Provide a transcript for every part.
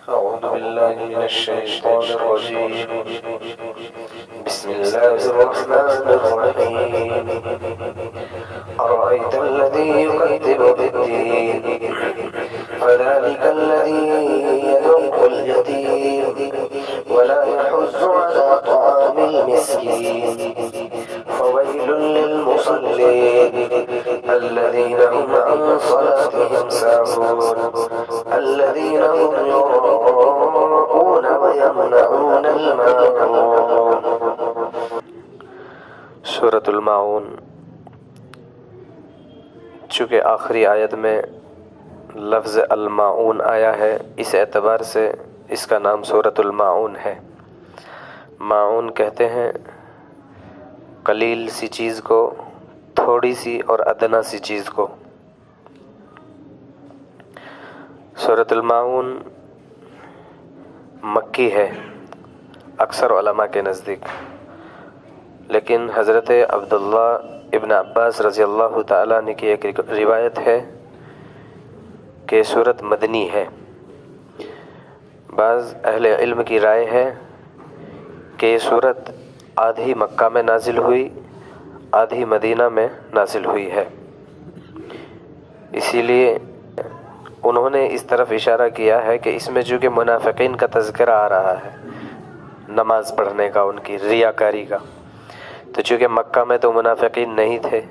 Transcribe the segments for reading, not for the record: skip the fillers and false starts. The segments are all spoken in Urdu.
أعوذ بالله من الشيطان الرجيم. بسم الله الرحمن الرحيم. أرأيت الذي يكذب بالدين فذلك الذي يدع اليتيم ولا يحض على طعام المسكين فويل للمصلين الذين هم عن صلاتهم ساهون الذين هم يراءون ويمنعون الماعون. سورة الماعون چونکہ آخری آیت میں لفظ الماعون آیا ہے، اس اعتبار سے اس کا نام سورۃ الماعون ہے۔ ماعون کہتے ہیں قلیل سی چیز کو، تھوڑی سی اور ادنا سی چیز کو۔ سورۃ الماعون مکی ہے اکثر علماء کے نزدیک، لیکن حضرت عبداللہ ابن عباس رضی اللہ تعالیٰ عنہ کی ایک روایت ہے کہ سورت مدنی ہے۔ بعض اہل علم کی رائے ہے کہ یہ سورت آدھی مکہ میں نازل ہوئی، آدھی مدینہ میں نازل ہوئی ہے، اسی لیے انہوں نے اس طرف اشارہ کیا ہے کہ اس میں چونکہ منافقین کا تذکرہ آ رہا ہے، نماز پڑھنے کا، ان کی ریاکاری کا، تو چونکہ مکہ میں تو منافقین نہیں تھے،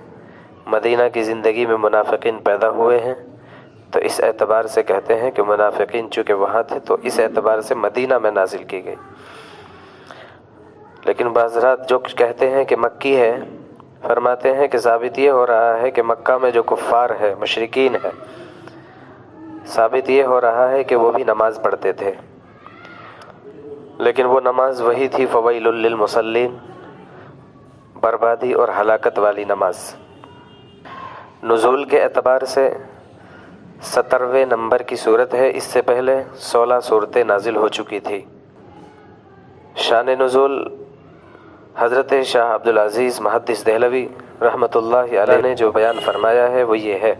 مدینہ کی زندگی میں منافقین پیدا ہوئے ہیں، تو اس اعتبار سے کہتے ہیں کہ منافقین چونکہ وہاں تھے تو اس اعتبار سے مدینہ میں نازل کی گئی۔ لیکن بعض حضرات جو کہتے ہیں کہ مکی ہے، فرماتے ہیں کہ ثابت یہ ہو رہا ہے کہ مکہ میں جو کفار ہے، مشرکین ہے، ثابت یہ ہو رہا ہے کہ وہ بھی نماز پڑھتے تھے، لیکن وہ نماز وہی تھی فویل للمصلین، بربادی اور ہلاکت والی نماز۔ نزول کے اعتبار سے 70ویں نمبر کی صورت ہے، اس سے پہلے 16 صورتیں نازل ہو چکی تھی۔ شان نزول حضرت شاہ عبدالعزیز محدث دہلوی رحمۃ اللہ علیہ نے جو بیان فرمایا ہے وہ یہ ہے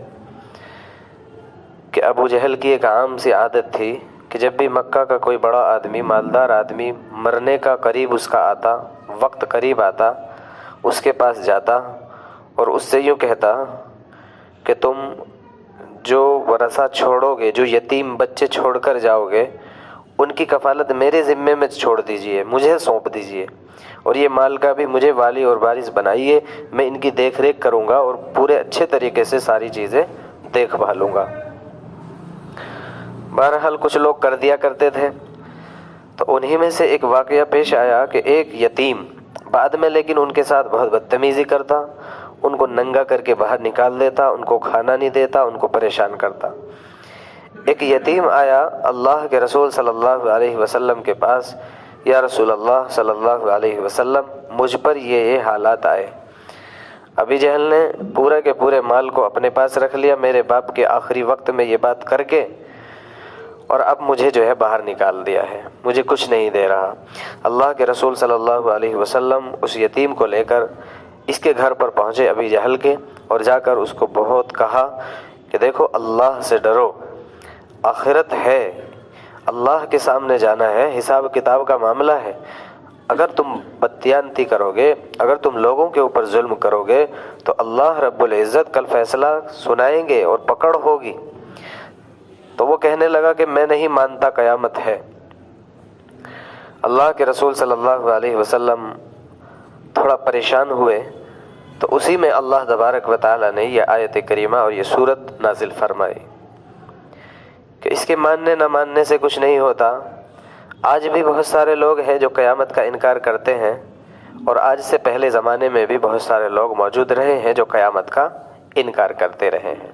کہ ابو جہل کی ایک عام سی عادت تھی کہ جب بھی مکہ کا کوئی بڑا آدمی، مالدار آدمی مرنے کا قریب اس کا آتا، وقت قریب آتا، اس کے پاس جاتا اور اس سے یوں کہتا کہ تم جو ورثہ چھوڑو گے، جو یتیم بچے چھوڑ کر جاؤ گے، ان کی کفالت میرے ذمے میں چھوڑ دیجئے، مجھے سونپ دیجئے، اور یہ مال کا بھی مجھے والی اور وارث بنائیے، میں ان کی دیکھ ریکھ کروں گا اور پورے اچھے طریقے سے ساری چیزیں دیکھ بھالوں گا۔ بہرحال کچھ لوگ کر دیا کرتے تھے، تو انہی میں سے ایک واقعہ پیش آیا کہ ایک یتیم بعد میں لیکن ان کے ساتھ بہت بدتمیزی کرتا، ان کو ننگا کر کے باہر نکال دیتا، ان کو کھانا نہیں دیتا، ان کو پریشان کرتا۔ ایک یتیم آیا اللہ کے رسول صلی اللہ علیہ وسلم کے پاس، یا رسول اللہ صلی اللہ علیہ وسلم، مجھ پر یہ حالات آئے، ابی جہل نے پورے کے پورے مال کو اپنے پاس رکھ لیا میرے باپ کے آخری وقت میں یہ بات کر کے، اور اب مجھے جو ہے باہر نکال دیا ہے، مجھے کچھ نہیں دے رہا۔ اللہ کے رسول صلی اللہ علیہ وسلم اس یتیم کو لے کر اس کے گھر پر پہنچے ابی جہل کے، اور جا کر اس کو بہت کہا کہ دیکھو اللہ سے ڈرو، آخرت ہے، اللہ کے سامنے جانا ہے، حساب کتاب کا معاملہ ہے، اگر تم بددیانتی کرو گے، اگر تم لوگوں کے اوپر ظلم کرو گے تو اللہ رب العزت کل فیصلہ سنائیں گے اور پکڑ ہوگی۔ تو وہ کہنے لگا کہ میں نہیں مانتا قیامت ہے۔ اللہ کے رسول صلی اللہ علیہ وسلم تھوڑا پریشان ہوئے، تو اسی میں اللہ تبارک و تعالیٰ نے یہ آیت کریمہ اور یہ سورت نازل فرمائی کہ اس کے ماننے نہ ماننے سے کچھ نہیں ہوتا۔ آج بھی بہت سارے لوگ ہیں جو قیامت کا انکار کرتے ہیں، اور آج سے پہلے زمانے میں بھی بہت سارے لوگ موجود رہے ہیں جو قیامت کا انکار کرتے رہے ہیں۔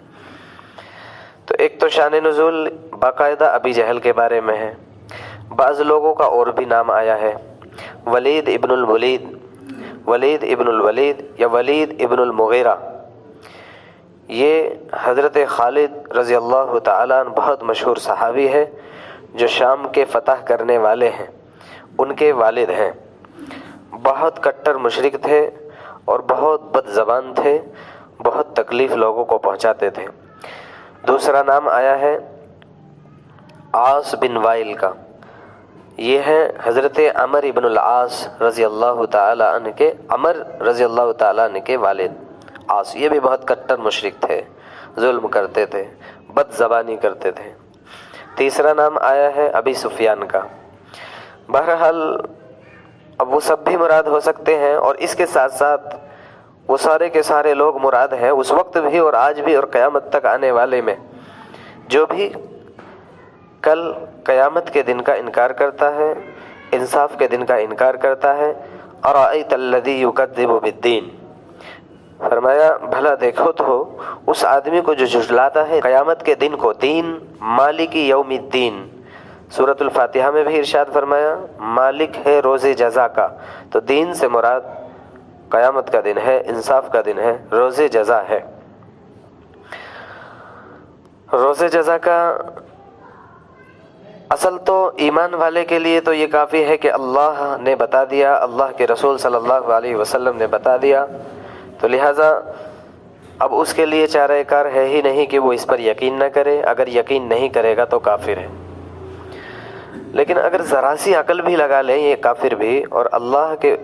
تو ایک تو شان نزول باقاعدہ ابی جہل کے بارے میں ہے، بعض لوگوں کا اور بھی نام آیا ہے، ولید ابن الولید، ولید ابن الولید یا ولید ابن المغیرہ، یہ حضرت خالد رضی اللہ تعالیٰ عنہ بہت مشہور صحابی ہے جو شام کے فتح کرنے والے ہیں، ان کے والد ہیں، بہت کٹر مشرک تھے اور بہت بد زبان تھے، بہت تکلیف لوگوں کو پہنچاتے تھے۔ دوسرا نام آیا ہے عاص بن وائل کا، یہ ہے حضرت عمر ابن العاص رضی اللہ تعالی عنہ کے، عمر رضی اللہ تعالی عنہ کے والد عاص، یہ بھی بہت کٹر مشرک تھے، ظلم کرتے تھے، بد زبانی کرتے تھے۔ تیسرا نام آیا ہے ابی سفیان کا۔ بہرحال اب وہ سب بھی مراد ہو سکتے ہیں، اور اس کے ساتھ ساتھ وہ سارے کے سارے لوگ مراد ہیں اس وقت بھی اور آج بھی اور قیامت تک آنے والے میں، جو بھی کل قیامت کے دن کا انکار کرتا ہے، انصاف کے دن کا انکار کرتا ہے۔ ارأیت الذی یکذب بالدین، فرمایا بھلا دیکھو تو اس آدمی کو جو جھٹلاتا ہے قیامت کے دن کو، دین مالک یوم الدین، سورۃ الفاتحہ میں بھی ارشاد فرمایا مالک ہے روز جزا کا، تو دین سے مراد قیامت کا دن ہے، انصاف کا دن ہے، روز جزا ہے۔ روز جزا کا اصل تو ایمان والے کے لیے تو یہ کافی ہے کہ اللہ نے بتا دیا، اللہ کے رسول صلی اللہ علیہ وسلم نے بتا دیا، تو لہٰذا اب اس کے لیے چارہ کار ہے ہی نہیں کہ وہ اس پر یقین نہ کرے، اگر یقین نہیں کرے گا تو کافر ہے۔ لیکن اگر ذرا سی عقل بھی لگا لیں یہ کافر بھی، اور اللہ کے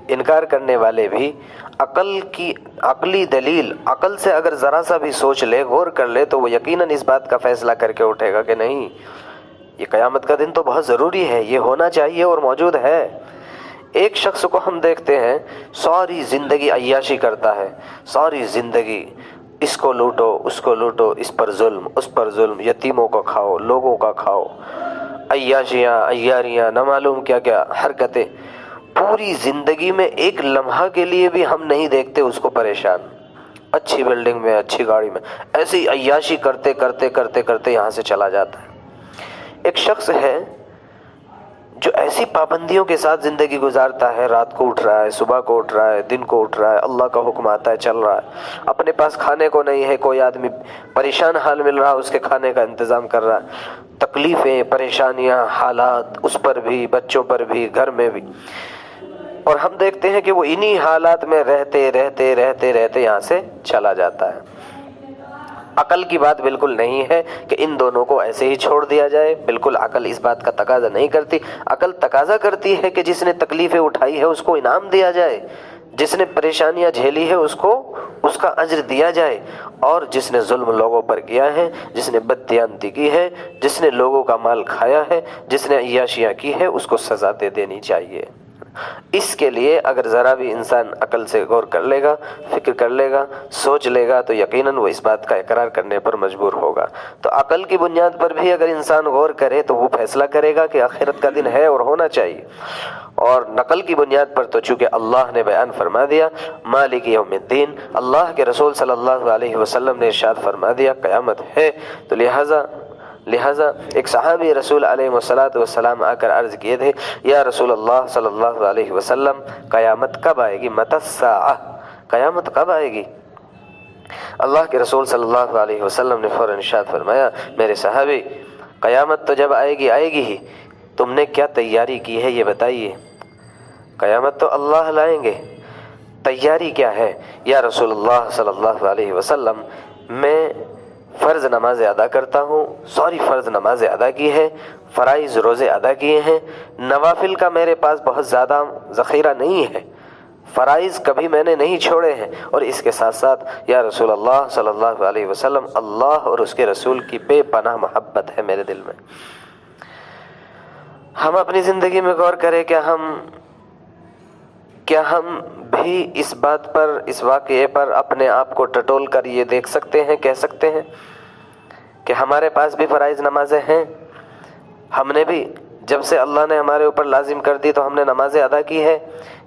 انکار کرنے والے بھی، عقلی دلیل، عقل سے اگر ذرا سا بھی سوچ لے، غور کر لے، تو وہ یقیناً اس بات کا فیصلہ کر کے اٹھے گا کہ نہیں، یہ قیامت کا دن تو بہت ضروری ہے، یہ ہونا چاہیے اور موجود ہے۔ ایک شخص کو ہم دیکھتے ہیں ساری زندگی عیاشی کرتا ہے، ساری زندگی اس کو لوٹو، اس کو لوٹو، اس پر ظلم، اس پر ظلم، یتیموں کو کھاؤ، لوگوں کا کھاؤ، عیاشیاں، عیاریاں، نہ معلوم کیا کیا حرکتیں، پوری زندگی میں ایک لمحہ کے لیے بھی ہم نہیں دیکھتے اس کو پریشان، اچھی بلڈنگ میں، اچھی گاڑی میں، ایسی عیاشی کرتے کرتے کرتے کرتے یہاں سے چلا جاتا ہے۔ ایک شخص ہے جو ایسی پابندیوں کے ساتھ زندگی گزارتا ہے، رات کو اٹھ رہا ہے، صبح کو اٹھ رہا ہے، دن کو اٹھ رہا ہے، اللہ کا حکم آتا ہے چل رہا ہے، اپنے پاس کھانے کو نہیں ہے، کوئی آدمی پریشان حال مل رہا ہے اس کے کھانے کا انتظام کر رہا ہے، تکلیفیں، پریشانیاں، حالات اس پر بھی، بچوں پر بھی، گھر میں بھی، اور ہم دیکھتے ہیں کہ وہ انہی حالات میں رہتے رہتے رہتے رہتے یہاں سے چلا جاتا ہے۔ عقل کی بات بالکل نہیں ہے کہ ان دونوں کو ایسے ہی چھوڑ دیا جائے، بالکل عقل اس بات کا تقاضا نہیں کرتی۔ عقل تقاضا کرتی ہے کہ جس نے تکلیفیں اٹھائی ہے اس کو انعام دیا جائے، جس نے پریشانیاں جھیلی ہے اس کو اس کا اجر دیا جائے، اور جس نے ظلم لوگوں پر کیا ہے، جس نے بددیانتی کی ہے، جس نے لوگوں کا مال کھایا ہے، جس نے عیاشیاں کی ہے، اس کو سزا دے دینی چاہیے۔ اس کے لیے اگر ذرا بھی انسان عقل سے غور کر لے گا، فکر کر لے گا، سوچ لے گا، تو یقیناً وہ اس بات کا اقرار کرنے پر مجبور ہوگا۔ تو عقل کی بنیاد پر بھی اگر انسان غور کرے تو وہ فیصلہ کرے گا کہ آخرت کا دن ہے اور ہونا چاہیے، اور نقل کی بنیاد پر تو چونکہ اللہ نے بیان فرما دیا مالک یوم الدین، اللہ کے رسول صلی اللہ علیہ وسلم نے ارشاد فرما دیا قیامت ہے، تو لہٰذا ایک صحابی رسول علیہ والسلام آ کر عرض کیے تھے یا رسول اللہ صلی اللہ علیہ وسلم قیامت کب آئے گی، متی الساعہ، قیامت کب آئے گی؟ اللہ کے رسول صلی اللہ علیہ وسلم نے فوراً ارشاد فرمایا میرے صحابی، قیامت تو جب آئے گی ہی، تم نے کیا تیاری کی ہے یہ بتائیے، قیامت تو اللہ لائیں گے، تیاری کیا ہے؟ یا رسول اللہ صلی اللہ علیہ وسلم میں فرض نماز ادا کرتا ہوں، ساری فرض نماز ادا کی ہے، فرائض روزے ادا کیے ہیں، نوافل کا میرے پاس بہت زیادہ ذخیرہ نہیں ہے، فرائض کبھی میں نے نہیں چھوڑے ہیں، اور اس کے ساتھ ساتھ یا رسول اللہ صلی اللہ علیہ وسلم اللہ اور اس کے رسول کی بے پناہ محبت ہے میرے دل میں۔ ہم اپنی زندگی میں غور کریں، کیا ہم بھی اس بات پر، اس واقعے پر اپنے آپ کو ٹٹول کر یہ دیکھ سکتے ہیں، کہہ سکتے ہیں کہ ہمارے پاس بھی فرائض نمازیں ہیں، ہم نے بھی جب سے اللہ نے ہمارے اوپر لازم کر دی تو ہم نے نمازیں ادا کی ہے،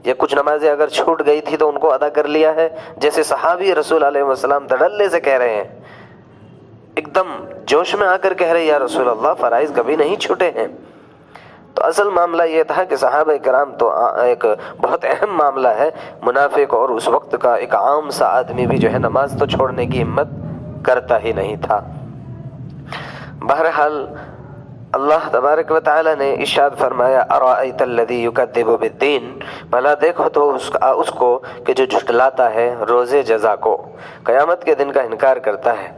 یا کچھ نمازیں اگر چھوٹ گئی تھی تو ان کو ادا کر لیا ہے، جیسے صحابی رسول علیہ وسلم دھڑلے سے کہہ رہے ہیں، ایک دم جوش میں آ کر کہہ رہے یا رسول اللہ فرائض کبھی نہیں چھوٹے ہیں۔ تو اصل معاملہ یہ تھا کہ صحابہ کرام تو ایک بہت اہم معاملہ ہے، منافق اور اس وقت کا ایک عام سا آدمی بھی جو ہے نماز تو چھوڑنے کی ہمت کرتا ہی نہیں تھا۔ بہرحال اللہ تبارک و تعالی نے ارشاد فرمایا ارأیت الذی یکذب بالدین، بھلا دیکھو تو اس کو کہ جو جھٹلاتا ہے روز جزا کو، قیامت کے دن کا انکار کرتا ہے۔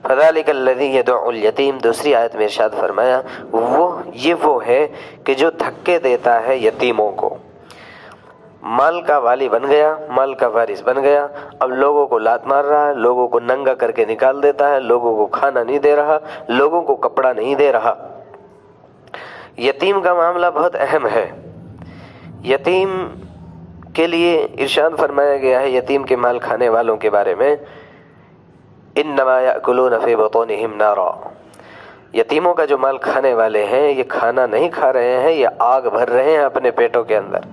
فذلک الذی یدع الیتیم، دوسری آیت میں ارشاد فرمایا وہ ہے کہ جو دھکے دیتا ہے یتیموں کو، مال کا والی بن گیا، مال کا وارث بن گیا، اب لوگوں کو لات مار رہا ہے، لوگوں کو ننگا کر کے نکال دیتا ہے، لوگوں کو کھانا نہیں دے رہا، لوگوں کو کپڑا نہیں دے رہا۔ یتیم کا معاملہ بہت اہم ہے۔ یتیم کے لیے ارشاد فرمایا گیا ہے یتیم کے مال کھانے والوں کے بارے میں، انما یأکلون فی بطونہم نارا، یتیموں کا جو مال کھانے والے ہیں یہ کھانا نہیں کھا رہے ہیں، یہ آگ بھر رہے ہیں اپنے پیٹوں کے اندر۔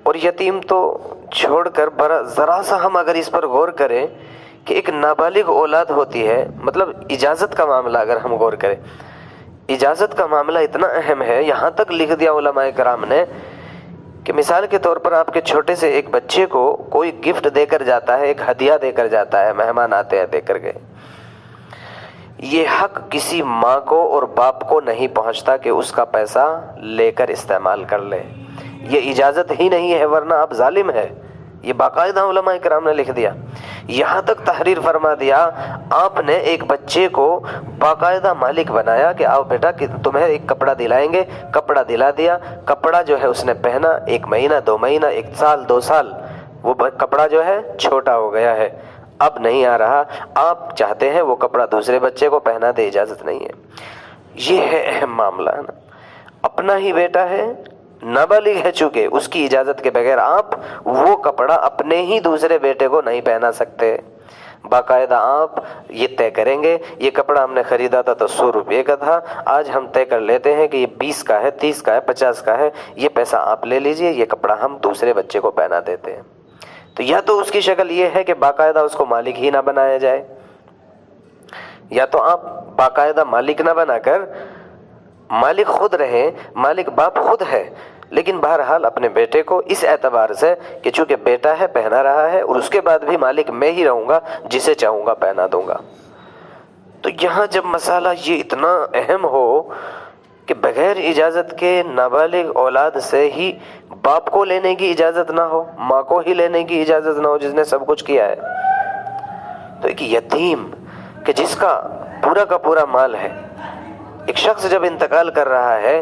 اور یتیم تو چھوڑ کر ذرا سا ہم اگر اس پر غور کریں کہ ایک نابالغ اولاد ہوتی ہے، مطلب اجازت کا معاملہ اگر ہم غور کریں، اجازت کا معاملہ اتنا اہم ہے، یہاں تک لکھ دیا علماء کرام نے کہ مثال کے طور پر آپ کے چھوٹے سے ایک بچے کو کوئی گفٹ دے کر جاتا ہے، ایک ہدیہ دے کر جاتا ہے، مہمان آتے ہیں دے کر گئے، یہ حق کسی ماں کو اور باپ کو نہیں پہنچتا کہ اس کا پیسہ لے کر استعمال کر لے، یہ اجازت ہی نہیں ہے، ورنہ آپ ظالم ہے، یہ باقاعدہ علماء کرام نے لکھ دیا۔ یہاں تک تحریر فرما دیا، آپ نے ایک بچے کو باقاعدہ مالک بنایا کہ آؤ بیٹا کہ تمہیں ایک کپڑا دلائیں گے، کپڑا دلا دیا، کپڑا جو ہے اس نے پہنا، 1 مہینہ 2 مہینہ 1 سال 2 سال، وہ کپڑا جو ہے چھوٹا ہو گیا ہے، اب نہیں آ رہا، آپ چاہتے ہیں وہ کپڑا دوسرے بچے کو پہنا دے، اجازت نہیں ہے۔ یہ ہے اہم معاملہ نا، اپنا ہی بیٹا ہے، نابالغ ہے چونکہ، اس کی اجازت کے بغیر آپ وہ کپڑا اپنے ہی دوسرے بیٹے کو نہیں پہنا سکتے، باقاعدہ آپ یہ طے کریں گے، یہ کپڑا ہم نے خریدا تھا تو 100 روپے کا تھا، آج ہم طے کر لیتے ہیں کہ یہ 20 کا ہے، 30 کا ہے، 50 کا ہے، یہ پیسہ آپ لے لیجئے، یہ کپڑا ہم دوسرے بچے کو پہنا دیتے ہیں۔ تو یا تو اس کی شکل یہ ہے کہ باقاعدہ اس کو مالک ہی نہ بنایا جائے، یا تو آپ باقاعدہ مالک نہ بنا کر مالک خود رہیں، مالک باپ خود ہے، لیکن بہرحال اپنے بیٹے کو اس اعتبار سے کہ چونکہ بیٹا ہے پہنا رہا ہے، اور اس کے بعد بھی مالک میں ہی رہوں گا، جسے چاہوں گا پہنا دوں گا۔ تو یہاں جب مسئلہ یہ اتنا اہم ہو کہ بغیر اجازت کے نابالغ اولاد سے ہی باپ کو لینے کی اجازت نہ ہو، ماں کو ہی لینے کی اجازت نہ ہو جس نے سب کچھ کیا ہے، تو ایک یتیم کہ جس کا پورا مال ہے، ایک شخص جب انتقال کر رہا ہے،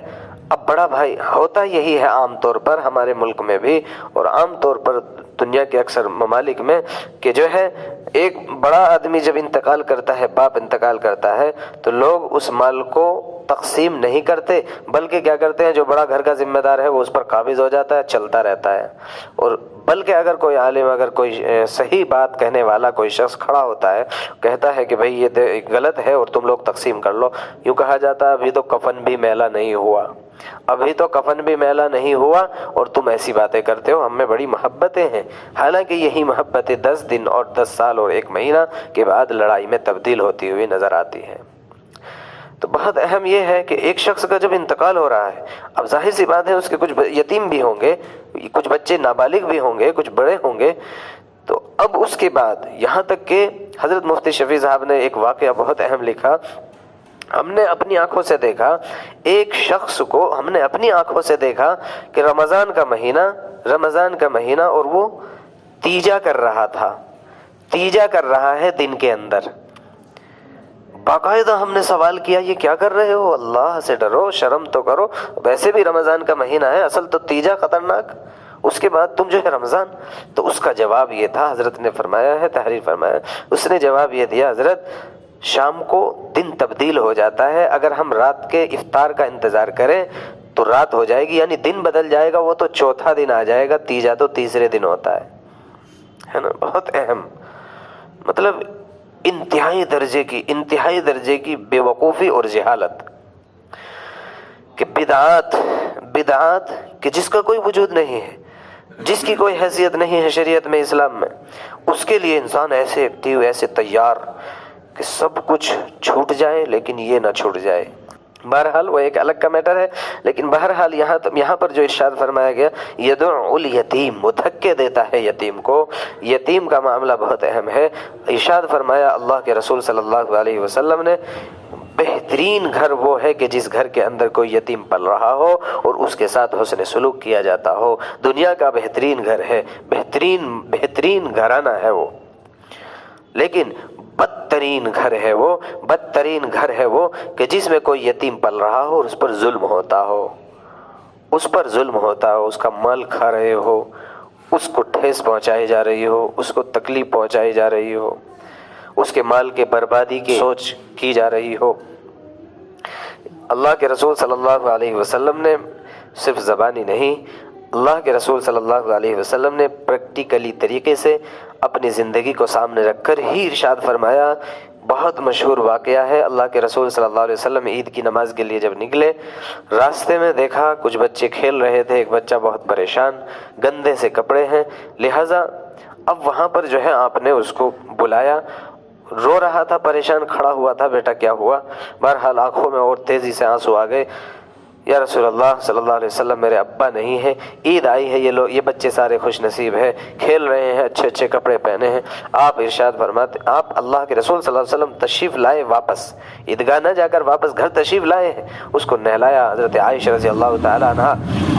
اب بڑا بھائی ہوتا یہی ہے عام طور پر ہمارے ملک میں بھی اور عام طور پر دنیا کے اکثر ممالک میں کہ جو ہے ایک بڑا آدمی جب انتقال کرتا ہے، باپ انتقال کرتا ہے، تو لوگ اس مال کو تقسیم نہیں کرتے، بلکہ کیا کرتے ہیں، جو بڑا گھر کا ذمہ دار ہے وہ اس پر قابض ہو جاتا ہے، چلتا رہتا ہے، اور بلکہ اگر کوئی عالم، اگر کوئی صحیح بات کہنے والا کوئی شخص کھڑا ہوتا ہے، کہتا ہے کہ بھئی یہ غلط ہے اور تم لوگ تقسیم کر لو، یوں کہا جاتا ہے ابھی تو کفن بھی میلا نہیں ہوا، ابھی تو کفن بھی میلا نہیں ہوا اور تم ایسی باتیں کرتے ہو، ہم میں بڑی محبتیں ہیں، حالانکہ یہی محبتیں 10 دن اور 10 سال اور 1 مہینہ کے بعد لڑائی میں تبدیل ہوتی ہوئی نظر آتی ہیں۔ تو بہت اہم یہ ہے کہ ایک شخص کا جب انتقال ہو رہا ہے، اب ظاہر سی بات ہے اس کے کچھ یتیم بھی ہوں گے، کچھ بچے نابالغ بھی ہوں گے، کچھ بڑے ہوں گے، تو اب اس کے بعد یہاں تک کہ حضرت مفتی شفیع صاحب نے ایک واقعہ بہت اہم لکھا، ہم نے اپنی آنکھوں سے دیکھا، ایک شخص کو ہم نے اپنی آنکھوں سے دیکھا کہ رمضان کا مہینہ اور وہ تیجا کر رہا تھا، تیجا کر رہا ہے دن کے اندر۔ باقاعدہ ہم نے سوال کیا یہ کیا کر رہے ہو، اللہ سے ڈرو، شرم تو کرو، ویسے بھی رمضان کا مہینہ ہے، اصل تو تیجا خطرناک، اس کے بعد تم جو ہے رمضان۔ تو اس کا جواب یہ تھا، حضرت نے فرمایا ہے، تحریر فرمایا، اس نے جواب یہ دیا، حضرت شام کو دن تبدیل ہو جاتا ہے، اگر ہم رات کے افطار کا انتظار کریں تو رات ہو جائے گی، یعنی دن بدل جائے گا، وہ تو چوتھا دن آ جائے گا، تیجا تو تیسرے دن ہوتا ہے نا۔ بہت اہم، مطلب انتہائی درجے کی بے وقوفی اور جہالت کہ بدعات کہ جس کا کوئی وجود نہیں ہے، جس کی کوئی حیثیت نہیں ہے شریعت میں، اسلام میں، اس کے لیے انسان ایسے ایکٹیو، ایسے تیار کہ سب کچھ چھوٹ جائے لیکن یہ نہ چھوٹ جائے۔ بہرحال وہ ایک الگ کا میٹر ہے، لیکن بہرحال یہاں پر جو ارشاد فرمایا گیا، یدعو الیتیم، وہ دھکے دیتا ہے یتیم کو، یتیم کا معاملہ بہت اہم ہے۔ ارشاد فرمایا اللہ کے رسول صلی اللہ علیہ وسلم نے، بہترین گھر وہ ہے کہ جس گھر کے اندر کوئی یتیم پل رہا ہو اور اس کے ساتھ حسن سلوک کیا جاتا ہو، دنیا کا بہترین گھر ہے، بہترین گھرانہ ہے وہ، لیکن بدترین گھر ہے وہ، بدترین گھر ہے وہ کہ جس میں کوئی یتیم پل رہا ہو اور اس پر ظلم ہوتا ہو، اس پر ظلم ہوتا ہو، اس کا مال کھا رہے ہو، اس کو ٹھیس پہنچائی جا رہی ہو، اس کو تکلیف پہنچائی جا رہی ہو، اس کے مال کے بربادی کی سوچ کی جا رہی ہو۔ اللہ کے رسول صلی اللہ علیہ وسلم نے صرف زبانی نہیں، اللہ کے رسول صلی اللہ علیہ وسلم نے پریکٹیکلی طریقے سے اپنی زندگی کو سامنے رکھ کر ہی ارشاد فرمایا۔ بہت مشہور واقعہ ہے، اللہ کے رسول صلی اللہ علیہ وسلم عید کی نماز کے لیے جب نکلے، راستے میں دیکھا کچھ بچے کھیل رہے تھے، ایک بچہ بہت پریشان، گندے سے کپڑے ہیں، لہٰذا اب وہاں پر جو ہے آپ نے اس کو بلایا، رو رہا تھا، پریشان کھڑا ہوا تھا، بیٹا کیا ہوا؟ بہرحال آنکھوں میں اور تیزی سے آنسو آ گئے۔ یا رسول اللہ صلی اللہ علیہ وسلم، میرے ابا نہیں ہے، عید آئی ہے، یہ بچے سارے خوش نصیب ہیں، کھیل رہے ہیں، اچھے اچھے کپڑے پہنے ہیں۔ آپ ارشاد فرماتے، آپ اللہ کے رسول صلی اللہ علیہ وسلم تشریف لائے، واپس عیدگاہ نہ جا کر واپس گھر تشریف لائے ہیں، اس کو نہلایا۔ حضرت عائشہ رضی اللہ تعالیٰ عنہ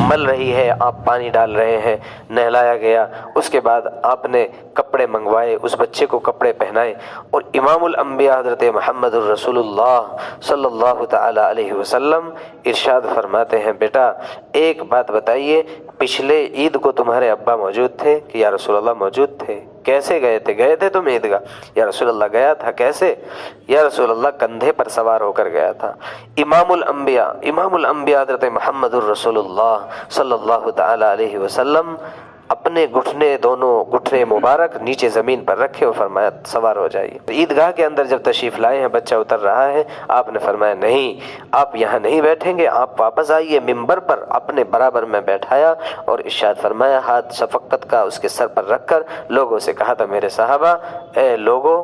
مل رہی ہے، آپ پانی ڈال رہے ہیں، نہلایا گیا۔ اس کے بعد آپ نے کپڑے منگوائے، اس بچے کو کپڑے پہنائے، اور امام الانبیاء حضرت محمد الرسول اللہ صلی اللہ تعالیٰ علیہ وسلم ارشاد فرماتے ہیں، بیٹا ایک بات بتائیے، پچھلے عید کو تمہارے ابا موجود تھے کہ یا رسول اللہ موجود تھے؟ کیسے گئے تھے تم عیدگاہ؟ یا رسول اللہ گیا تھا، کیسے؟ یا رسول اللہ کندھے پر سوار ہو کر گیا تھا۔ امام الانبیاء حضرت محمد الرسول اللہ صلی اللہ تعالی علیہ وسلم اپنے دونوں گھٹنے مبارک نیچے زمین پر رکھے اور فرمایا سوار ہو جائیے۔ عیدگاہ کے اندر جب تشریف لائے ہیں، بچہ اتر رہا ہے، آپ نے فرمایا نہیں، آپ یہاں نہیں بیٹھیں گے، آپ واپس آئیے۔ ممبر پر اپنے برابر میں بیٹھایا اور ارشاد فرمایا، ہاتھ شفقت کا اس کے سر پر رکھ کر لوگوں سے کہا تھا، میرے صحابہ، اے لوگوں،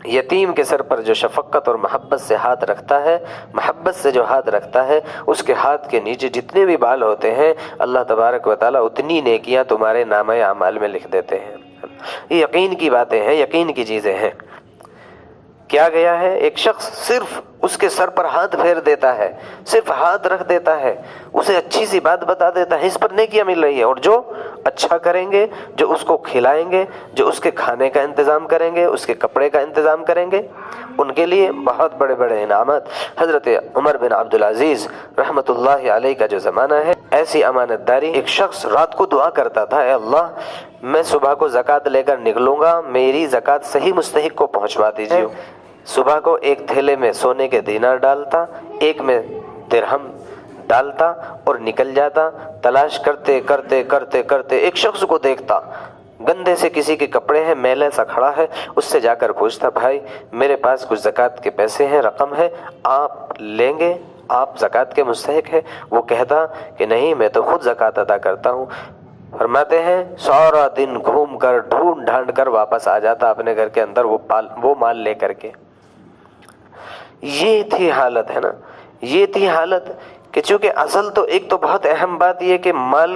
یتیم کے سر پر جو شفقت اور محبت سے ہاتھ رکھتا ہے، محبت سے جو ہاتھ رکھتا ہے، اس کے ہاتھ کے نیچے جتنے بھی بال ہوتے ہیں، اللہ تبارک و تعالیٰ اتنی نیکیاں تمہارے نامہ اعمال میں لکھ دیتے ہیں۔ یہ یقین کی باتیں ہیں، یقین کی چیزیں ہیں۔ کیا گیا ہے، ایک شخص صرف اس کے سر پر ہاتھ پھیر دیتا ہے، صرف ہاتھ رکھ دیتا ہے، اسے اچھی سی بات بتا دیتا ہے، اس پر نیکیاں مل رہی ہیں، اور جو اچھا کریں گے، جو اس کو کھلائیں گے، جو اس کے کھانے کا انتظام کریں گے، اس کے کپڑے کا انتظام کریں گے، ان کے لیے بہت بڑے بڑے انعامات۔ حضرت عمر بن عبدالعزیز رحمۃ اللہ علیہ کا جو زمانہ ہے، ایسی امانت داری، ایک شخص رات کو دعا کرتا تھا، اے اللہ، میں صبح کو زکوٰۃ لے کر نکلوں گا، میری زکوٰۃ صحیح مستحق کو پہنچوا دیجیے۔ صبح کو ایک تھیلے میں سونے کے دینار ڈالتا، ایک میں درہم ڈالتا اور نکل جاتا، تلاش کرتے کرتے کرتے کرتے ایک شخص کو دیکھتا، گندے سے کسی کے کپڑے ہیں، میلے سا کھڑا ہے، اس سے جا کر پوچھتا، بھائی میرے پاس کچھ زکوٰۃ کے پیسے ہیں، رقم ہے، آپ لیں گے؟ آپ زکوٰۃ کے مستحق ہیں؟ وہ کہتا کہ نہیں، میں تو خود زکوٰۃ ادا کرتا ہوں۔ فرماتے ہیں سارا دن گھوم کر ڈھونڈ ڈھانڈ کر واپس آ جاتا اپنے گھر کے اندر وہ مال لے کر کے۔ یہ تھی حالت، ہے نا، یہ تھی حالت کہ چونکہ اصل تو ایک تو بہت اہم بات یہ کہ مال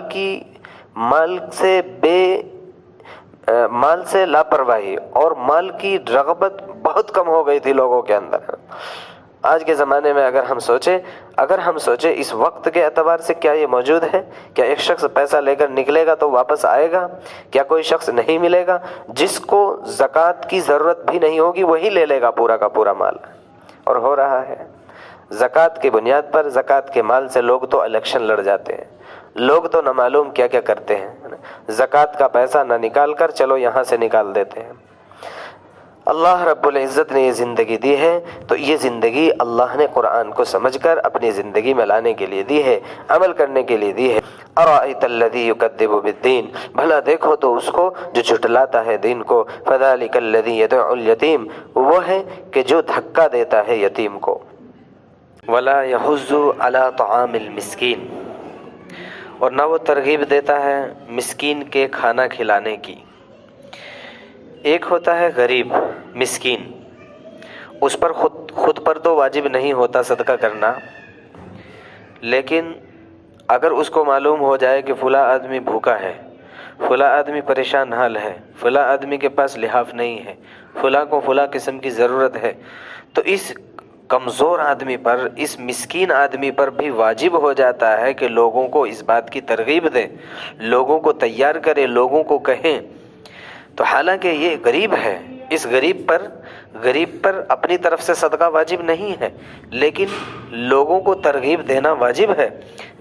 سے لاپرواہی اور مال کی رغبت بہت کم ہو گئی تھی لوگوں کے اندر۔ آج کے زمانے میں اگر ہم سوچیں اس وقت کے اعتبار سے، کیا یہ موجود ہے؟ کیا ایک شخص پیسہ لے کر نکلے گا تو واپس آئے گا؟ کیا کوئی شخص نہیں ملے گا؟ جس کو زکوٰۃ کی ضرورت بھی نہیں ہوگی وہی لے لے گا پورا کا پورا مال، اور ہو رہا ہے۔ زکوٰۃ کی بنیاد پر، زکوٰۃ کے مال سے لوگ تو الیکشن لڑ جاتے ہیں، لوگ تو نہ معلوم کیا کیا کرتے ہیں، زکوٰۃ کا پیسہ نہ نکال کر چلو یہاں سے نکال دیتے ہیں۔ اللہ رب العزت نے یہ زندگی دی ہے تو یہ زندگی اللہ نے قرآن کو سمجھ کر اپنی زندگی میں لانے کے لیے دی ہے، عمل کرنے کے لیے دی ہے۔ ارأیت الذی یکذب بالدین، بھلا دیکھو تو اس کو جو جھٹلاتا ہے دین کو، فذلک الذی یدع الیتیم، وہ ہے کہ جو دھکا دیتا ہے یتیم کو، ولا یحض علی طعام المسکین، اور نہ وہ ترغیب دیتا ہے مسکین کے کھانا کھلانے کی۔ ایک ہوتا ہے غریب مسکین، اس پر خود پر تو واجب نہیں ہوتا صدقہ کرنا، لیکن اگر اس کو معلوم ہو جائے کہ فلاں آدمی بھوکا ہے، فلاں آدمی پریشان حال ہے، فلاں آدمی کے پاس لحاف نہیں ہے، فلاں کو فلاں قسم کی ضرورت ہے، تو اس کمزور آدمی پر، اس مسکین آدمی پر بھی واجب ہو جاتا ہے کہ لوگوں کو اس بات کی ترغیب دے، لوگوں کو تیار کرے، لوگوں کو کہیں۔ تو حالانکہ یہ غریب ہے، اس غریب پر اپنی طرف سے صدقہ واجب نہیں ہے، لیکن لوگوں کو ترغیب دینا واجب ہے،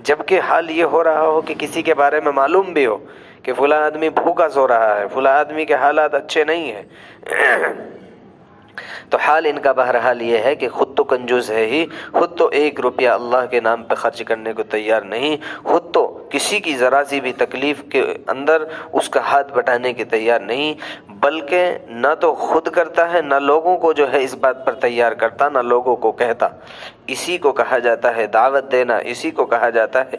جبکہ حال یہ ہو رہا ہو کہ کسی کے بارے میں معلوم بھی ہو کہ فلاں آدمی بھوکا سو رہا ہے، فلاں آدمی کے حالات اچھے نہیں ہیں، تو حال ان کا بہرحال یہ ہے کہ خود تو کنجوس ہے ہی، خود تو 1 روپیہ اللہ کے نام پہ خرچ کرنے کو تیار نہیں، خود تو کسی کی ذرا سی بھی تکلیف کے اندر اس کا ہاتھ بٹانے کے تیار نہیں، بلکہ نہ تو خود کرتا ہے، نہ لوگوں کو جو ہے اس بات پر تیار کرتا، نہ لوگوں کو کہتا۔ اسی کو کہا جاتا ہے دعوت دینا، اسی کو کہا جاتا ہے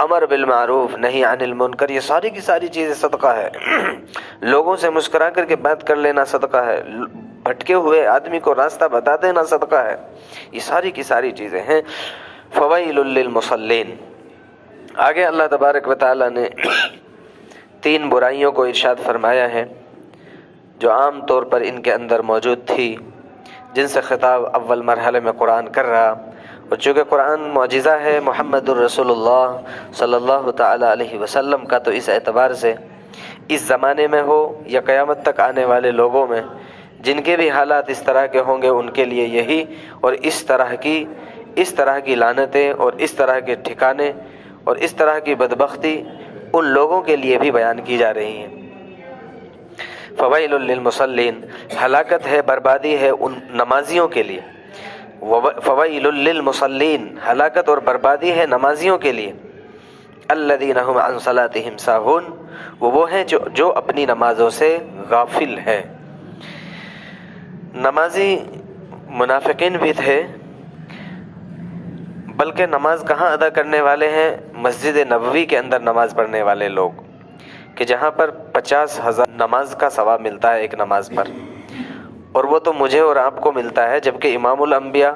امر بالمعروف نہی عن المنکر۔ یہ ساری کی ساری چیزیں صدقہ ہے۔ لوگوں سے مسکرا کر کے بات کر لینا صدقہ ہے، بھٹکے ہوئے آدمی کو راستہ بتا دینا صدقہ ہے، یہ ساری کی ساری چیزیں ہیں۔ فویل للمصلین، آگے اللہ تبارک و تعالیٰ نے 3 برائیوں کو ارشاد فرمایا ہے جو عام طور پر ان کے اندر موجود تھی، جن سے خطاب اول مرحلے میں قرآن کر رہا، اور چونکہ قرآن معجزہ ہے محمد الرسول اللہ صلی اللہ تعالیٰ علیہ وسلم کا، تو اس اعتبار سے اس زمانے میں ہو یا قیامت تک آنے والے لوگوں میں جن کے بھی حالات اس طرح کے ہوں گے، ان کے لیے یہی اور اس طرح کی لعنتیں اور اس طرح کے ٹھکانے اور اس طرح کی بدبختی ان لوگوں کے لیے بھی بیان کی جا رہی ہیں۔ فویل للمصلین، ہلاکت ہے، بربادی ہے ان نمازیوں کے لیے۔ فویل للمصلین، ہلاکت اور بربادی ہے نمازیوں کے لیے۔ الذین هم عن صلاتهم ساہون، وہ ہیں جو اپنی نمازوں سے غافل ہیں۔ نمازی منافقین بھی تھے، بلکہ نماز کہاں ادا کرنے والے ہیں؟ مسجد نبوی کے اندر نماز پڑھنے والے لوگ، کہ جہاں پر 50,000 نماز کا ثواب ملتا ہے ایک نماز پر، اور وہ تو مجھے اور آپ کو ملتا ہے، جبکہ امام الانبیاء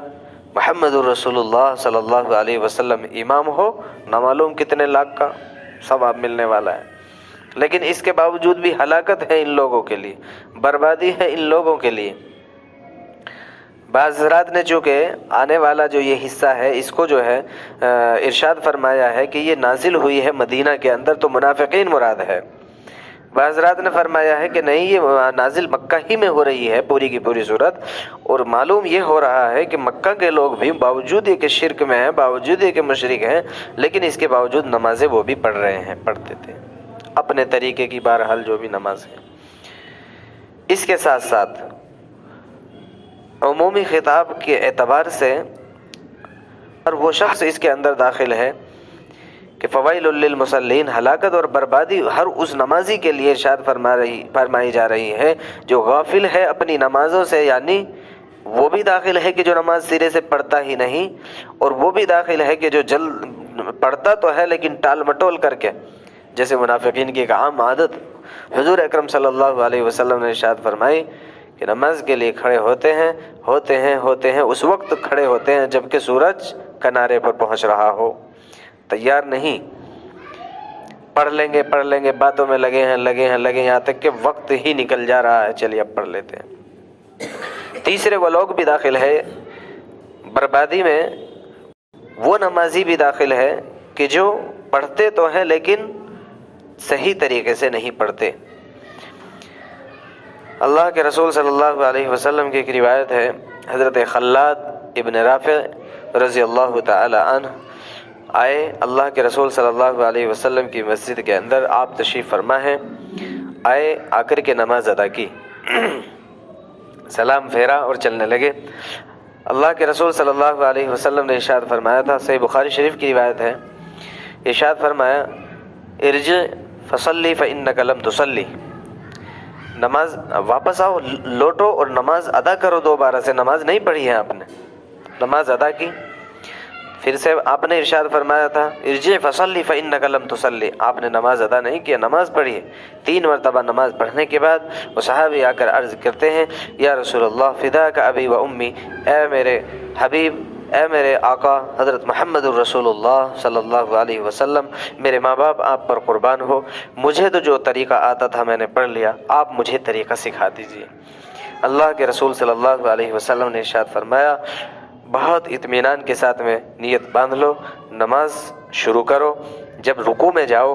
محمد الرسول اللہ صلی اللہ علیہ وسلم امام ہو، نہ معلوم کتنے لاکھ کا ثواب ملنے والا ہے۔ لیکن اس کے باوجود بھی ہلاکت ہے ان لوگوں کے لیے، بربادی ہے ان لوگوں کے لیے۔ بعض حضرات نے چونکہ آنے والا جو یہ حصہ ہے اس کو جو ہے ارشاد فرمایا ہے کہ یہ نازل ہوئی ہے مدینہ کے اندر، تو منافقین مراد ہے۔ بعض حضرات نے فرمایا ہے کہ نہیں، یہ نازل مکہ ہی میں ہو رہی ہے پوری کی پوری صورت، اور معلوم یہ ہو رہا ہے کہ مکہ کے لوگ بھی باوجود یہ کہ شرک میں ہیں، باوجود یہ کہ مشرک ہیں، لیکن اس کے باوجود نمازیں وہ بھی پڑھ رہے ہیں، پڑھتے تھے اپنے طریقے کی، بہرحال جو بھی نماز ہے۔ اس کے ساتھ ساتھ عمومی خطاب کے اعتبار سے اور وہ شخص اس کے اندر داخل ہے کہ فویل للمصلین، ہلاکت اور بربادی ہر اس نمازی کے لیے ارشاد فرمائی جا رہی ہے جو غافل ہے اپنی نمازوں سے، یعنی وہ بھی داخل ہے کہ جو نماز سرے سے پڑھتا ہی نہیں، اور وہ بھی داخل ہے کہ جو پڑھتا تو ہے لیکن ٹال مٹول کر کے، جیسے منافقین کی ایک عام عادت۔ حضور اکرم صلی اللہ علیہ وسلم نے ارشاد فرمائی کہ نماز کے لیے کھڑے ہوتے ہیں اس وقت کھڑے ہوتے ہیں جبکہ سورج کنارے پر پہنچ رہا ہو، تیار نہیں، پڑھ لیں گے باتوں میں لگے ہیں یہاں تک کہ وقت ہی نکل جا رہا ہے، چلیے اب پڑھ لیتے ہیں۔ تیسرے وہ لوگ بھی داخل ہے بربادی میں، وہ نمازی بھی داخل ہے کہ جو پڑھتے تو ہیں لیکن صحیح طریقے سے نہیں پڑھتے۔ اللہ کے رسول صلی اللہ علیہ وسلم کی ایک روایت ہے، حضرت خلاد ابن رافع رضی اللہ تعالی عنہ آئے اللہ کے رسول صلی اللہ علیہ وسلم کی مسجد کے اندر، آپ تشریف فرما ہیں، آئے، آ کر کے نماز ادا کی، سلام پھیرا اور چلنے لگے۔ اللہ کے رسول صلی اللہ علیہ وسلم نے ارشاد فرمایا تھا، صحیح بخاری شریف کی روایت ہے، ارشاد فرمایا ارجع فصلی فإنک لم تصلی، نماز واپس آؤ، لوٹو اور نماز ادا کرو، دوبارہ سے نماز نہیں پڑھی ہے آپ نے، نماز ادا کی۔ پھر سے آپ نے ارشاد فرمایا تھا ارجع فصلی فإنک لم تصلی، آپ نے نماز ادا نہیں کیا، نماز پڑھی ہے۔ 3 مرتبہ نماز پڑھنے کے بعد وہ صحابی آ کر عرض کرتے ہیں یا رسول اللہ فداک ابی و امی، اے میرے حبیب، اے میرے آقا حضرت محمد الرسول اللہ صلی اللہ علیہ وسلم، میرے ماں باپ آپ پر قربان ہو، مجھے تو جو طریقہ آتا تھا میں نے پڑھ لیا، آپ مجھے طریقہ سکھا دیجیے۔ اللہ کے رسول صلی اللہ علیہ وسلم نے ارشاد فرمایا بہت اطمینان کے ساتھ میں نیت باندھ لو، نماز شروع کرو، جب رکوع میں جاؤ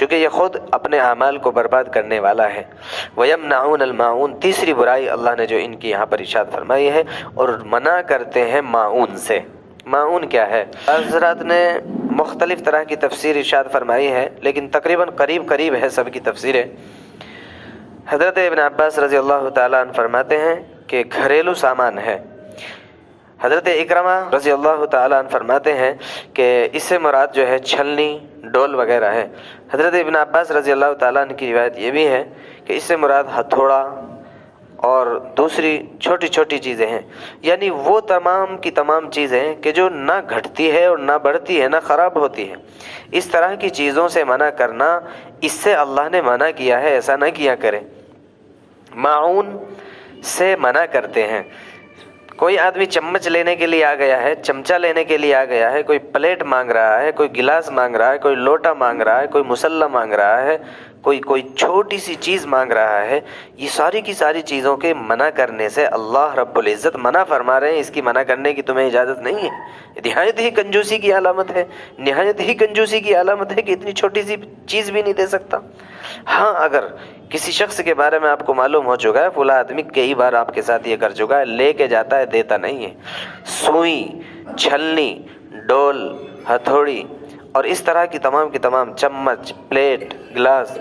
چونکہ یہ خود اپنے اعمال کو برباد کرنے والا ہے۔ وَيَمْنَعُونَ الْمَاعُونَ، تیسری برائی اللہ نے جو ان کی یہاں پر ارشاد فرمائی ہے، اور منع کرتے ہیں معون سے۔ معون کیا ہے؟ حضرات نے مختلف طرح کی تفسیر ارشاد فرمائی ہے، لیکن تقریباً قریب ہے سب کی تفسیریں۔ حضرت ابن عباس رضی اللہ تعالیٰ عنہ فرماتے ہیں کہ گھریلو سامان ہے۔ حضرت اکرمہ رضی اللہ تعالیٰ عنہ فرماتے ہیں کہ اس سے مراد جو ہے چھلنی، ڈول وغیرہ ہے۔ حضرت ابن عباس رضی اللہ تعالیٰ عنہ کی روایت یہ بھی ہے کہ اس سے مراد ہتھوڑا اور دوسری چھوٹی چھوٹی چیزیں ہیں، یعنی وہ تمام کی تمام چیزیں کہ جو نہ گھٹتی ہے اور نہ بڑھتی ہے نہ خراب ہوتی ہے۔ اس طرح کی چیزوں سے منع کرنا، اس سے اللہ نے منع کیا ہے، ایسا نہ کیا کریں۔ معون سے منع کرتے ہیں۔ کوئی آدمی چمچ لینے کے لیے آ گیا ہے، چمچہ لینے کے لیے آ گیا ہے، کوئی پلیٹ مانگ رہا ہے، کوئی گلاس مانگ رہا ہے، کوئی لوٹا مانگ رہا ہے، کوئی مسلح مانگ رہا ہے، کوئی چھوٹی سی چیز مانگ رہا ہے، یہ ساری کی ساری چیزوں کے منع کرنے سے اللہ رب العزت منع فرما رہے ہیں۔ اس کی منع کرنے کی تمہیں اجازت نہیں ہے۔ یہ نہایت ہی کنجوسی کی علامت ہے، نہایت ہی کنجوسی کی علامت ہے کہ اتنی چھوٹی سی چیز بھی نہیں دے سکتا۔ ہاں، اگر کسی شخص کے بارے میں آپ کو معلوم ہو چکا ہے فلاں آدمی کئی بار آپ کے ساتھ یہ کر چکا ہے، لے کے جاتا ہے دیتا نہیں ہے، سوئی، چھلنی، ڈول، ہتھوڑی اور اس طرح کی تمام چمچ، پلیٹ، گلاس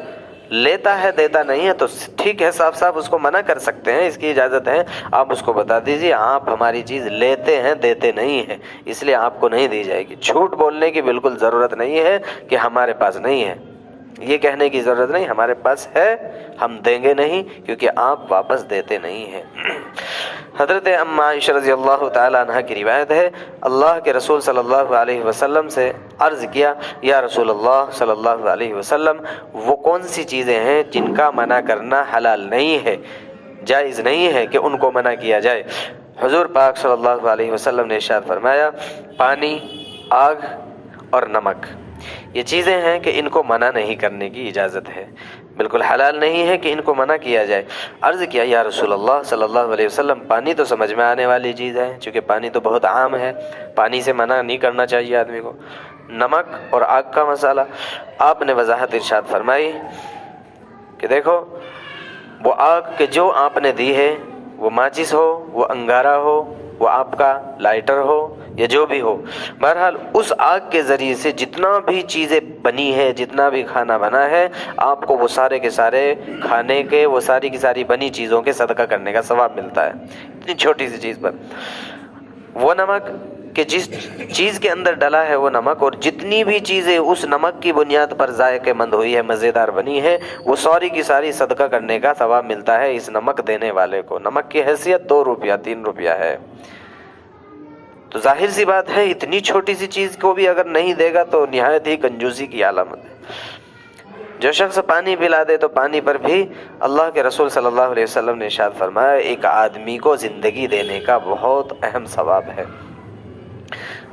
لیتا ہے دیتا نہیں ہے، تو ٹھیک ہے، صاف صاف اس کو منع کر سکتے ہیں، اس کی اجازت ہے۔ آپ اس کو بتا دیجیے آپ ہماری چیز لیتے ہیں دیتے نہیں ہیں، اس لیے آپ کو نہیں دی جائے گی۔ جھوٹ بولنے کی بالکل ضرورت نہیں ہے کہ ہمارے پاس نہیں ہے، یہ کہنے کی ضرورت نہیں، ہمارے پاس ہے، ہم دیں گے نہیں کیونکہ آپ واپس دیتے نہیں ہیں۔ حضرت ام عائشہ رضی اللہ تعالیٰ عنہ کی روایت ہے، اللہ کے رسول صلی اللہ علیہ وسلم سے عرض کیا، یا رسول اللہ صلی اللہ علیہ وسلم، وہ کون سی چیزیں ہیں جن کا منع کرنا حلال نہیں ہے، جائز نہیں ہے کہ ان کو منع کیا جائے؟ حضور پاک صلی اللہ علیہ وسلم نے ارشاد فرمایا، پانی، آگ اور نمک، یہ چیزیں ہیں کہ ان کو منع نہیں کرنے کی اجازت ہے، بالکل حلال نہیں ہے کہ ان کو منع کیا جائے۔ عرض کیا، یا رسول اللہ صلی اللہ علیہ وسلم، پانی تو سمجھ میں آنے والی چیز ہے، چونکہ پانی تو بہت عام ہے، پانی سے منع نہیں کرنا چاہیے آدمی کو۔ نمک اور آگ کا مسئلہ، آپ نے وضاحت ارشاد فرمائی کہ دیکھو، وہ آگ کہ جو آپ نے دی ہے، وہ ماچس ہو، وہ انگارہ ہو، وہ آپ کا لائٹر ہو یا جو بھی ہو، بہرحال اس آگ کے ذریعے سے جتنا بھی چیزیں بنی ہے، جتنا بھی کھانا بنا ہے، آپ کو وہ سارے کے سارے کھانے کے، وہ ساری کی ساری بنی چیزوں کے صدقہ کرنے کا ثواب ملتا ہے، اتنی چھوٹی سی چیز پر۔ وہ نمک کہ جس چیز کے اندر ڈلا ہے وہ نمک، اور جتنی بھی چیزیں اس نمک کی بنیاد پر ذائقے مند ہوئی ہے، مزیدار بنی ہے، وہ ساری کی ساری صدقہ کرنے کا ثواب ملتا ہے اس نمک دینے والے کو۔ نمک کی حیثیت 2 روپیہ 3 روپیہ ہے، تو ظاہر سی بات ہے اتنی چھوٹی سی چیز کو بھی اگر نہیں دے گا تو نہایت ہی کنجوسی کی علامت ہے۔ جو شخص پانی پلا دے تو پانی پر بھی اللہ کے رسول صلی اللہ علیہ وسلم نے ارشاد فرمایا، ایک آدمی کو زندگی دینے کا بہت اہم ثواب ہے۔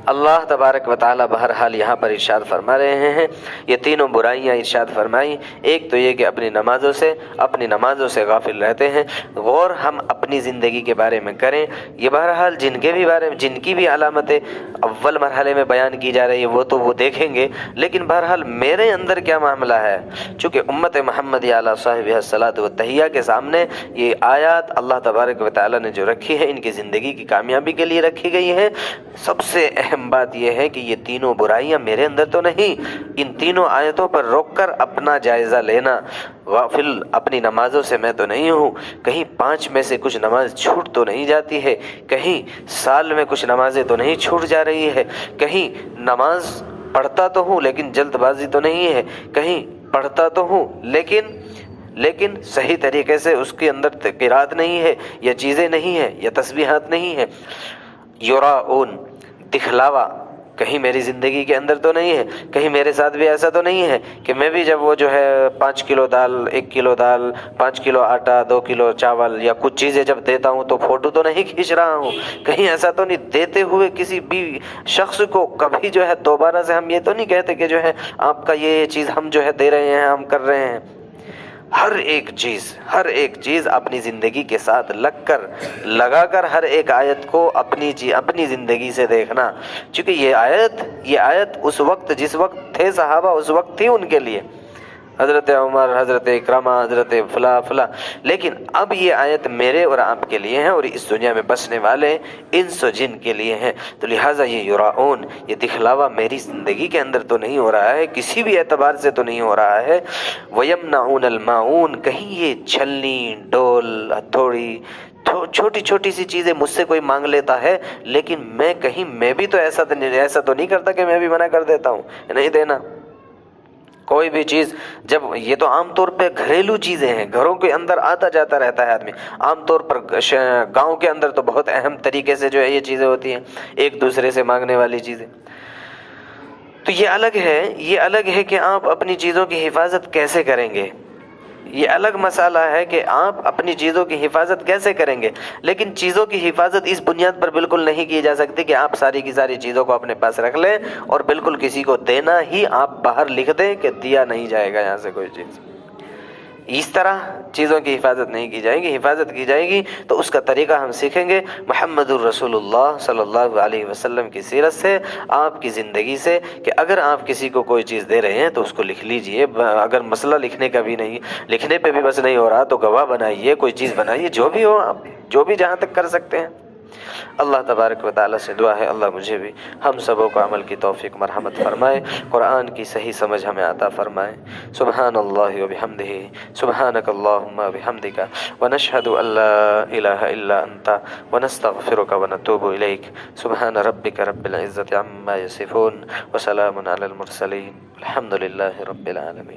اللہ تبارک و تعالی بہرحال یہاں پر ارشاد فرما رہے ہیں، یہ تینوں برائیاں ارشاد فرمائیں۔ ایک تو یہ کہ اپنی نمازوں سے غافل رہتے ہیں۔ غور ہم اپنی زندگی کے بارے میں کریں، یہ بہرحال جن کی بھی علامتیں اول مرحلے میں بیان کی جا رہی ہے وہ دیکھیں گے، لیکن بہرحال میرے اندر کیا معاملہ ہے، چونکہ امت محمد علی صاحب الصلاۃ والتحیہ کے سامنے یہ آیات اللہ تبارک و تعالی نے جو رکھی ہے ان کی زندگی کی کامیابی کے لیے رکھی گئی ہے۔ سب سے اہم بات یہ ہے کہ یہ تینوں برائیاں میرے اندر تو نہیں، ان تینوں آیتوں پر روک کر اپنا جائزہ لینا۔ غافل اپنی نمازوں سے میں تو نہیں ہوں، کہیں 5 میں سے کچھ نماز چھوٹ تو نہیں جاتی ہے، کہیں سال میں کچھ نمازیں تو نہیں چھوٹ جا رہی ہے، کہیں نماز پڑھتا تو ہوں لیکن جلد بازی تو نہیں ہے، کہیں پڑھتا تو ہوں لیکن صحیح طریقے سے اس کے اندر قرات نہیں ہے، یا چیزیں نہیں ہیں، یا تسبیحات نہیں ہیں۔ یراؤن، دکھلاوا کہیں میری زندگی کے اندر تو نہیں ہے، کہیں میرے ساتھ بھی ایسا تو نہیں ہے کہ میں بھی جب وہ جو ہے 5 کلو دال، 1 کلو دال، 5 کلو آٹا، 2 کلو چاول یا کچھ چیزیں جب دیتا ہوں تو فوٹو تو نہیں کھینچ رہا ہوں، کہیں ایسا تو نہیں دیتے ہوئے کسی بھی شخص کو کبھی جو ہے دوبارہ سے ہم یہ تو نہیں کہتے کہ جو ہے آپ کا یہ چیز ہم جو ہے دے رہے ہیں، ہم کر رہے ہیں۔ ہر ایک چیز اپنی زندگی کے ساتھ لگا کر ہر ایک آیت کو اپنی زندگی سے دیکھنا، چونکہ یہ آیت اس وقت جس وقت تھے صحابہ اس وقت تھی ان کے لیے، حضرت عمر، حضرت اکرمہ، حضرت فلاں فلاں، لیکن اب یہ آیت میرے اور آپ کے لیے ہیں اور اس دنیا میں بسنے والے انس و جن کے لیے ہیں، تو لہٰذا یہ یراؤن، یہ دکھلاوا میری زندگی کے اندر تو نہیں ہو رہا ہے، کسی بھی اعتبار سے تو نہیں ہو رہا ہے۔ وَيَمْنَعُونَ الْمَاعُونَ، کہیں یہ چھلنی، ڈول، ہتھوڑی، چھوٹی چھوٹی سی چیزیں مجھ سے کوئی مانگ لیتا ہے، لیکن میں بھی تو ایسا تو نہیں کرتا کہ میں بھی منع کر دیتا ہوں نہیں دینا۔ کوئی بھی چیز، جب یہ تو عام طور پہ گھریلو چیزیں ہیں، گھروں کے اندر آتا جاتا رہتا ہے آدمی، عام طور پر گاؤں کے اندر تو بہت اہم طریقے سے جو ہے یہ چیزیں ہوتی ہیں، ایک دوسرے سے مانگنے والی چیزیں، تو یہ الگ ہے کہ آپ اپنی چیزوں کی حفاظت کیسے کریں گے، یہ الگ مسئلہ ہے کہ آپ اپنی چیزوں کی حفاظت کیسے کریں گے، لیکن چیزوں کی حفاظت اس بنیاد پر بالکل نہیں کی جا سکتی کہ آپ ساری کی ساری چیزوں کو اپنے پاس رکھ لیں اور بالکل کسی کو دینا ہی آپ باہر لکھ دیں کہ دیا نہیں جائے گا یہاں سے کوئی چیز، اس طرح چیزوں کی حفاظت نہیں کی جائے گی۔ حفاظت کی جائے گی تو اس کا طریقہ ہم سیکھیں گے محمد الرسول اللہ صلی اللہ علیہ وسلم کی سیرت سے، آپ کی زندگی سے، کہ اگر آپ کسی کو کوئی چیز دے رہے ہیں تو اس کو لکھ لیجئے، اگر مسئلہ لکھنے کا بھی نہیں، لکھنے پہ بھی بس نہیں ہو رہا تو گواہ بنائیے، کوئی چیز بنائیے، جو بھی ہو آپ، جو بھی جہاں تک کر سکتے ہیں۔ اللہ تبارک و تعالیٰ سے دعا ہے اللہ مجھے بھی ہم سبوں کو عمل کی توفیق مرحمت فرمائے، قرآن کی صحیح سمجھ ہمیں عطا فرمائے۔ سبحان اللہ و بحمدہ، سبحانک اللہم و بحمدک، ونشہد ان لا الہ الا انت، ونستغفرک ونتوب الیک۔ سبحان ربک رب العزت عما یصفون، وسلام علی المرسلین، الحمد للہ رب العالمین۔